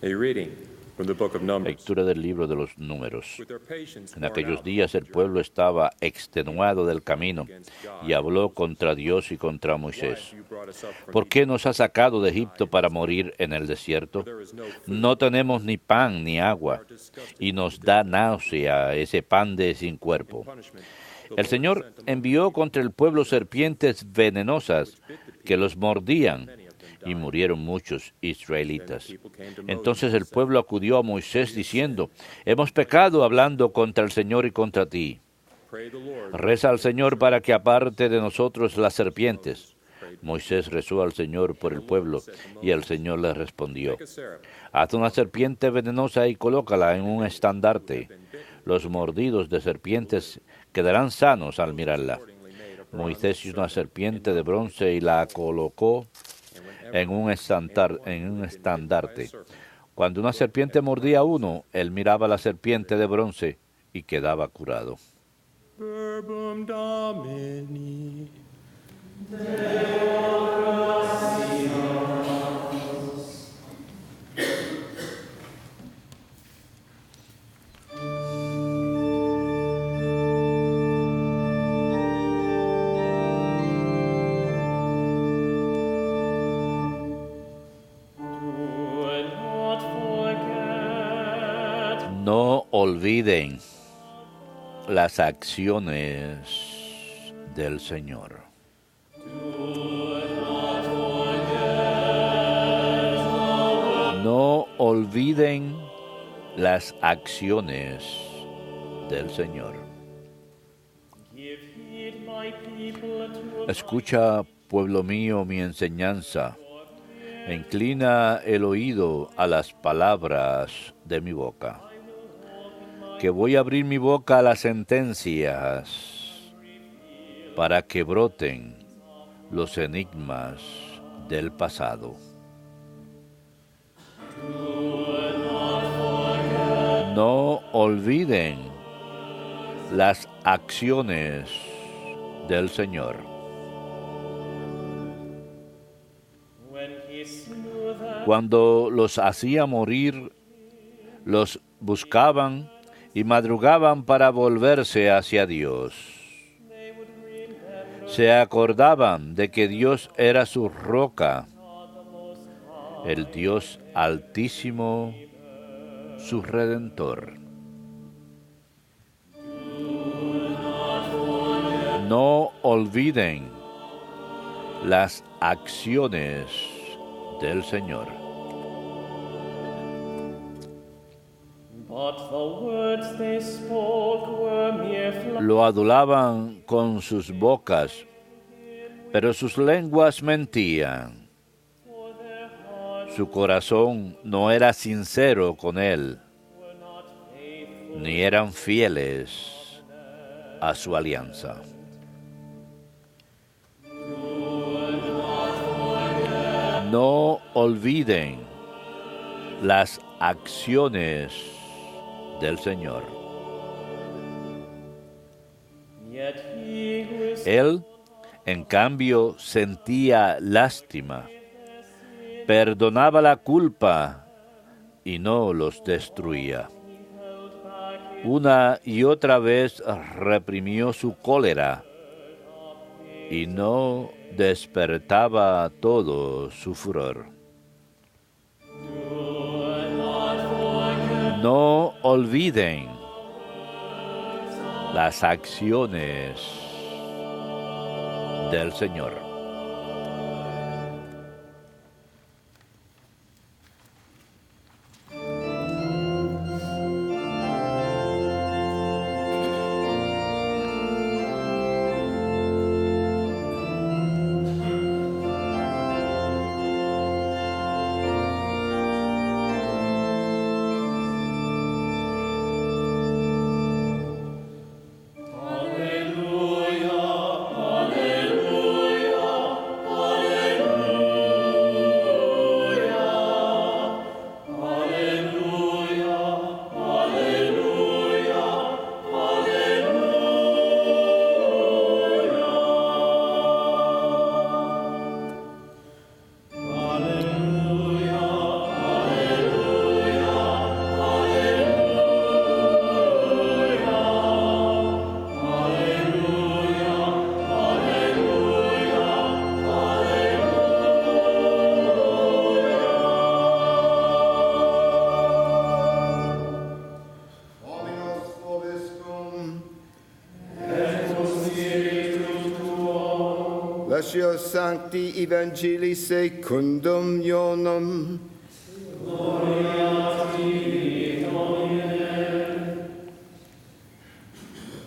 A reading from the book of Numbers. Lectura del libro de los Números. With their patience En worn aquellos out, días el pueblo estaba extenuado del camino y habló contra Dios y contra why Moisés. have you brought us up from ¿Por qué Egypt? nos has sacado de Egipto para morir en el desierto? There is no food. No tenemos ni pan ni agua, y nos da náusea ese pan de sin cuerpo. Punishment. El Señor envió contra el pueblo serpientes venenosas que los mordían, y murieron muchos israelitas. Entonces el pueblo acudió a Moisés diciendo: hemos pecado hablando contra el Señor y contra ti. Pray the Lord. Reza al Señor para que aparte de nosotros las serpientes. Moisés rezó al Señor por el pueblo, y el Señor le respondió: Make a seraph. haz una serpiente venenosa y colócala en un estandarte. Los mordidos de serpientes quedarán sanos al mirarla. Moisés hizo una serpiente de bronce y la colocó en un estandarte. Cuando una serpiente mordía a uno, él miraba la serpiente de bronce y quedaba curado. Verbum Domini. No olviden las acciones del Señor. No olviden las acciones del Señor. Escucha, pueblo mío, mi enseñanza. Inclina el oído a las palabras de mi boca. Que voy a abrir mi boca a las sentencias para que broten los enigmas del pasado. No olviden las acciones del Señor. Cuando los hacía morir, los buscaban y madrugaban para volverse hacia Dios. Se acordaban de que Dios era su roca, el Dios altísimo, su redentor. No olviden las acciones del Señor. Lo adulaban con sus bocas, pero sus lenguas mentían. Su corazón no era sincero con él, ni eran fieles a su alianza. No olviden las acciones del Señor. Él, en cambio, sentía lástima, perdonaba la culpa y no los destruía. Una y otra vez reprimió su cólera y no despertaba todo su furor. No olviden las acciones del Señor. Lectio Sancti Evangelii secundum Ioannem.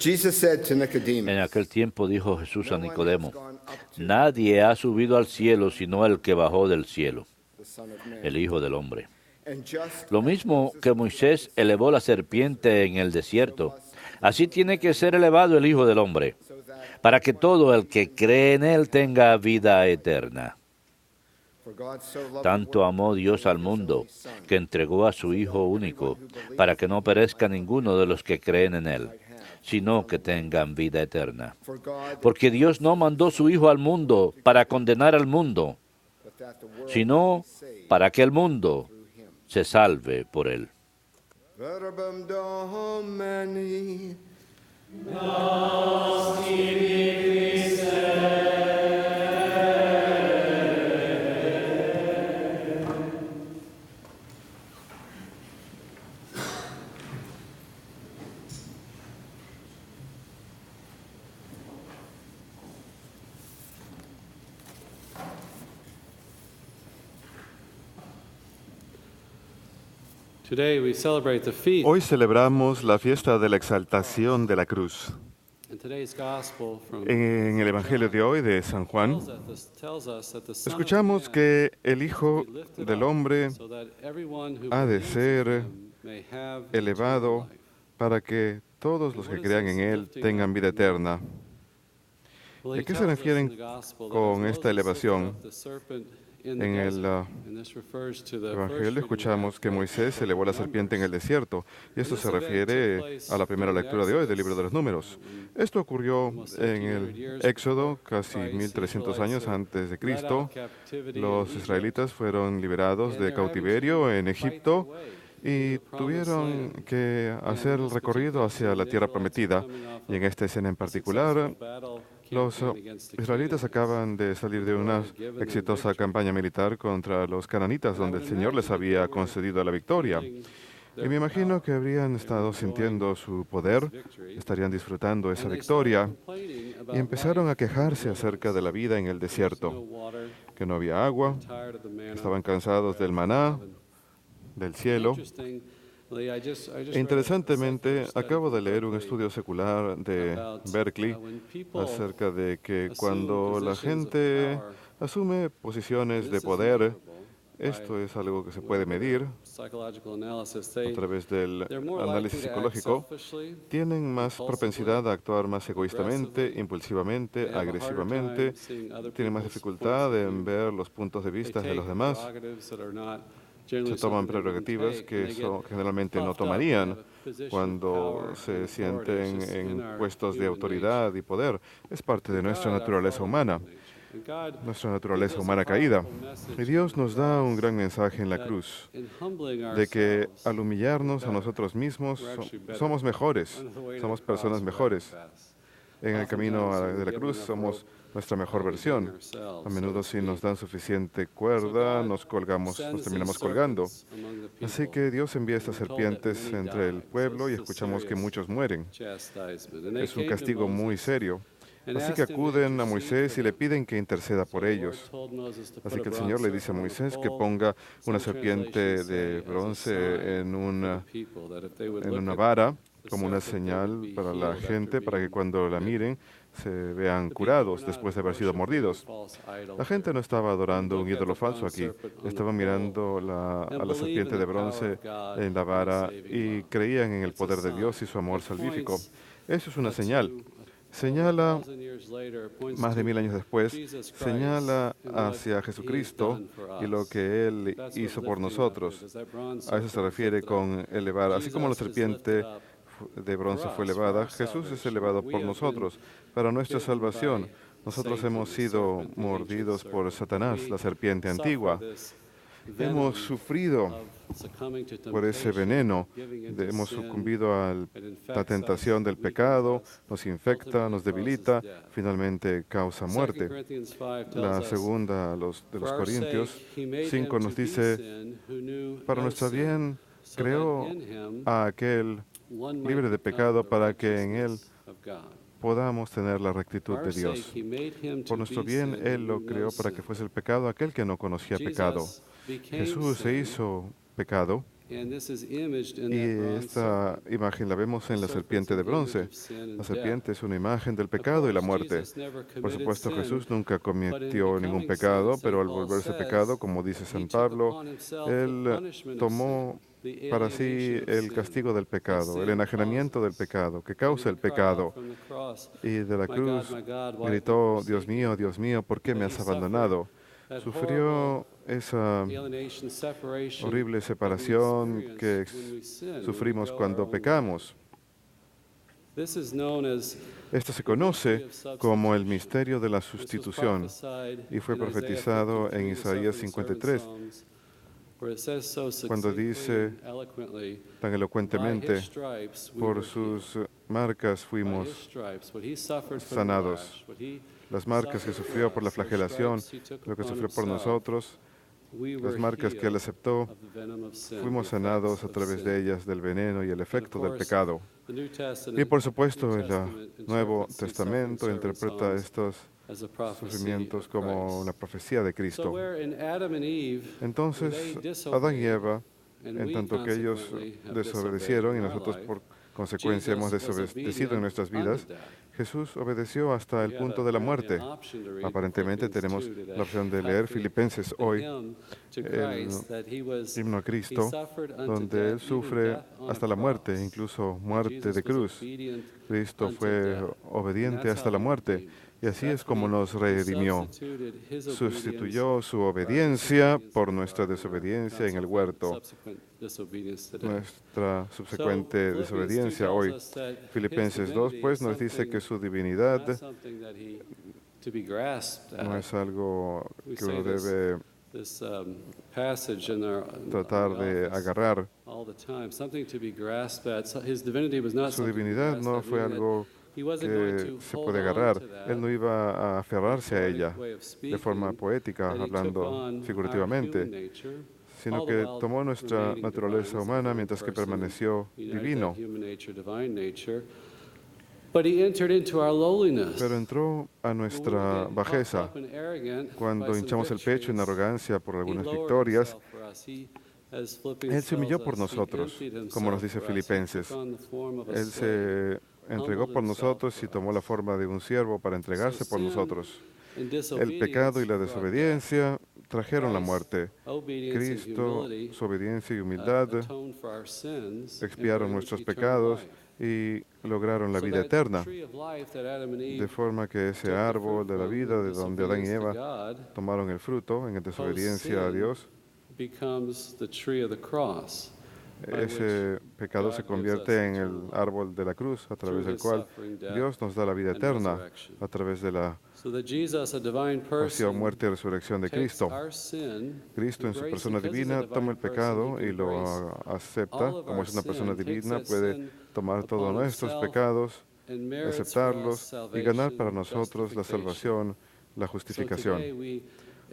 Jesus said to En Nicodemus, aquel tiempo dijo Jesús a Nicodemo, nadie ha subido al cielo sino el que bajó del cielo, the Son of Man. el Hijo del Hombre. And just Lo mismo que Moisés elevó la serpiente en el desierto, así tiene que ser elevado el Hijo del Hombre, so that para que todo el que cree en él tenga vida eterna. for God so loved the Tanto world amó Dios al mundo, que entregó a su Hijo único, para que no perezca ninguno de los que creen en él, sino que tengan vida eterna. for God, Porque Dios no mandó su Hijo al mundo para condenar al mundo, but that the world sino para que el mundo through him. se salve por él. Verbum Domini. Today we celebrate the feast. Hoy celebramos la fiesta de la exaltación de la cruz. In today's gospel from En el Evangelio de hoy de San Juan, tells us that the Son of escuchamos Man que el Hijo be lifted del up Hombre so that everyone who ha de believes in ser him may have elevado eternal life. para que todos los que crean en Él tengan vida eterna. Well, ¿A he qué se tells us refieren in the gospel that con as esta Moses elevación? lifted up the serpent in the En el desert, and this refers to the first Evangelio reading escuchamos que of Moisés elevó la serpiente en el desierto, y esto se refiere a la primera lectura de hoy del libro de los Números. Esto ocurrió en el Éxodo, casi 1300 años antes de Cristo. Los israelitas fueron liberados de cautiverio en Egipto y tuvieron que hacer el recorrido hacia la tierra prometida. Y en esta escena en particular, los israelitas acaban de salir de una exitosa campaña militar contra los cananitas, donde el Señor les había concedido la victoria. Y me imagino que habrían estado sintiendo su poder, estarían disfrutando esa victoria, y empezaron a quejarse acerca de la vida en el desierto, que no había agua, que estaban cansados del maná, del cielo. E interesantemente, acabo de leer un estudio secular de Berkeley acerca de que cuando la gente asume posiciones de poder, esto es algo que se puede medir a través del análisis psicológico, tienen más propensidad a actuar más egoístamente, impulsivamente, agresivamente, tienen más dificultad en ver los puntos de vista de los demás, se toman prerrogativas que generalmente no tomarían cuando se sienten en puestos de autoridad y poder. Es parte de nuestra naturaleza humana caída. Y Dios nos da un gran mensaje en la cruz, de que al humillarnos a nosotros mismos somos mejores, somos personas mejores. En el camino de la cruz somos nuestra mejor versión. A menudo si nos dan suficiente cuerda, nos terminamos colgando. Así que Dios envía estas serpientes entre el pueblo y escuchamos que muchos mueren. Es un castigo muy serio. Así que acuden a Moisés y le piden que interceda por ellos. Así que el Señor le dice a Moisés que ponga una serpiente de bronce en una vara como una señal para la gente, para que cuando la miren se vean curados después de haber sido mordidos. La gente no estaba adorando un ídolo falso aquí, estaba mirando a la serpiente de bronce en la vara y creían en el poder de Dios y su amor salvífico. Eso es una señal. Señala, más de 1000 años después, señala hacia Jesucristo y lo que Él hizo por nosotros. A eso se refiere con elevar. Así como la serpiente de bronce fue elevada, Jesús es elevado por nosotros, para nuestra salvación. Nosotros hemos sido mordidos por Satanás, la serpiente antigua. Hemos sufrido por ese veneno, hemos sucumbido a la tentación del pecado, nos infecta, nos debilita, finalmente causa muerte. La segunda de los Corintios 5 nos dice, para nuestro bien creó a aquel libre de pecado para que en él podamos tener la rectitud de Dios. Por nuestro bien, Él lo creó para que fuese el pecado aquel que no conocía pecado. Jesús se hizo pecado. Y esta imagen la vemos en la serpiente de bronce. La serpiente es una imagen del pecado y la muerte. Por supuesto, Jesús nunca cometió ningún pecado, pero al volverse pecado, como dice San Pablo, Él tomó para sí el castigo del pecado, el enajenamiento del pecado, que causa el pecado. Y de la cruz gritó, Dios mío, ¿por qué me has abandonado? Sufrió esa horrible separación que sufrimos cuando pecamos. Esto se conoce como el misterio de la sustitución y fue profetizado en Isaías 53, cuando dice tan elocuentemente, por sus marcas fuimos sanados. Las marcas que sufrió por la flagelación, lo que sufrió por nosotros, las marcas que Él aceptó, fuimos sanados a través de ellas del veneno y el efecto del pecado. Y por supuesto, el Nuevo Testamento interpreta estos sufrimientos como una profecía de Cristo. Entonces, Adán y Eva, en tanto que ellos desobedecieron y nosotros por consecuencia hemos desobedecido en nuestras vidas, Jesús obedeció hasta el punto de la muerte. Aparentemente tenemos la opción de leer Filipenses hoy, el himno a Cristo, donde Él sufre hasta la muerte, incluso muerte de cruz. Cristo fue obediente hasta la muerte. Y así es como nos redimió. Sustituyó su obediencia por nuestra desobediencia en el huerto, nuestra subsecuente desobediencia hoy. Filipenses 2, pues, nos dice que su divinidad no es algo que uno debe tratar de agarrar. Su divinidad no fue algo que se puede agarrar. Él no iba a aferrarse a ella de forma poética, hablando figurativamente, sino que tomó nuestra naturaleza humana mientras que permaneció divino. Pero entró a nuestra bajeza. Cuando hinchamos el pecho en arrogancia por algunas victorias, Él se humilló por nosotros, como nos dice Filipenses. Él se entregó por nosotros y tomó la forma de un siervo para entregarse por nosotros. El pecado y la desobediencia trajeron la muerte. Cristo, su obediencia y humildad, expiaron nuestros pecados y lograron la vida eterna. De forma que ese árbol de la vida, de donde Adán y Eva tomaron el fruto en desobediencia a Dios, ese pecado se convierte en el árbol de la cruz, a través del cual Dios nos da la vida eterna, a través de la pasión, muerte y resurrección de Cristo. Cristo, en su persona divina, toma el pecado y lo acepta. Como es una persona divina, puede tomar todos nuestros pecados, aceptarlos y ganar para nosotros la salvación, la justificación.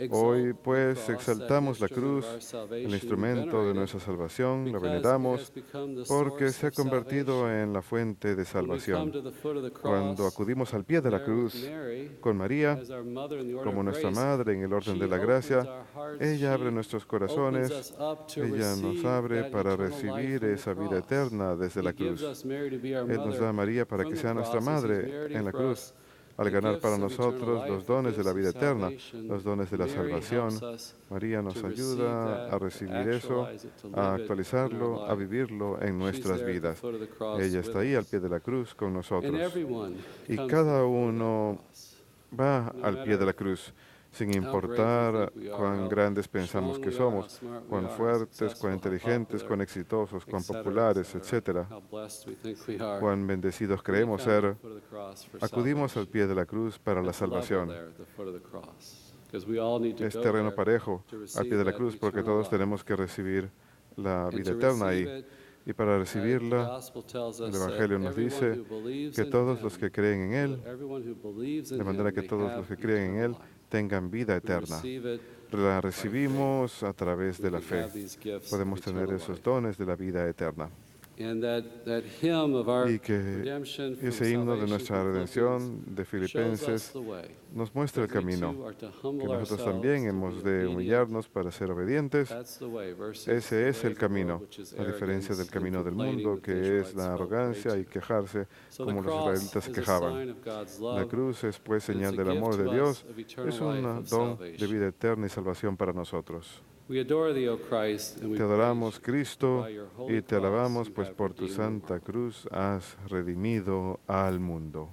Hoy, pues, exaltamos la cruz, el instrumento de nuestra salvación, la veneramos, porque se ha convertido en la fuente de salvación. Cuando acudimos al pie de la cruz con María, como nuestra madre en el orden de la gracia, ella abre nuestros corazones, ella nos abre para recibir esa vida eterna desde la cruz. Él nos da a María para que sea nuestra madre en la cruz, al ganar para nosotros los dones de la vida eterna, los dones de la salvación. María nos ayuda a recibir eso, a actualizarlo, a vivirlo en nuestras vidas. Ella está ahí al pie de la cruz con nosotros. Y cada uno va al pie de la cruz, sin importar cuán grandes pensamos que somos, cuán fuertes, cuán inteligentes, cuán exitosos, cuán populares, etc. Cuán bendecidos creemos ser. Acudimos al pie de la cruz para la salvación. Es terreno parejo al pie de la cruz porque todos tenemos que recibir la vida eterna ahí. Y para recibirla, el Evangelio nos dice que todos los que creen en Él, de manera que todos los que creen en Él tengan vida eterna. La recibimos a través de la fe. Podemos tener esos dones de la vida eterna. Y que ese himno de nuestra redención de Filipenses nos muestra el camino, que nosotros también hemos de humillarnos para ser obedientes. Ese es el camino, a diferencia del camino del mundo, que es la arrogancia y quejarse como los israelitas se quejaban. La cruz es pues señal del amor de Dios, es un don de vida eterna y salvación para nosotros. Te adoramos, Cristo, y te alabamos, pues por tu santa cruz has redimido al mundo.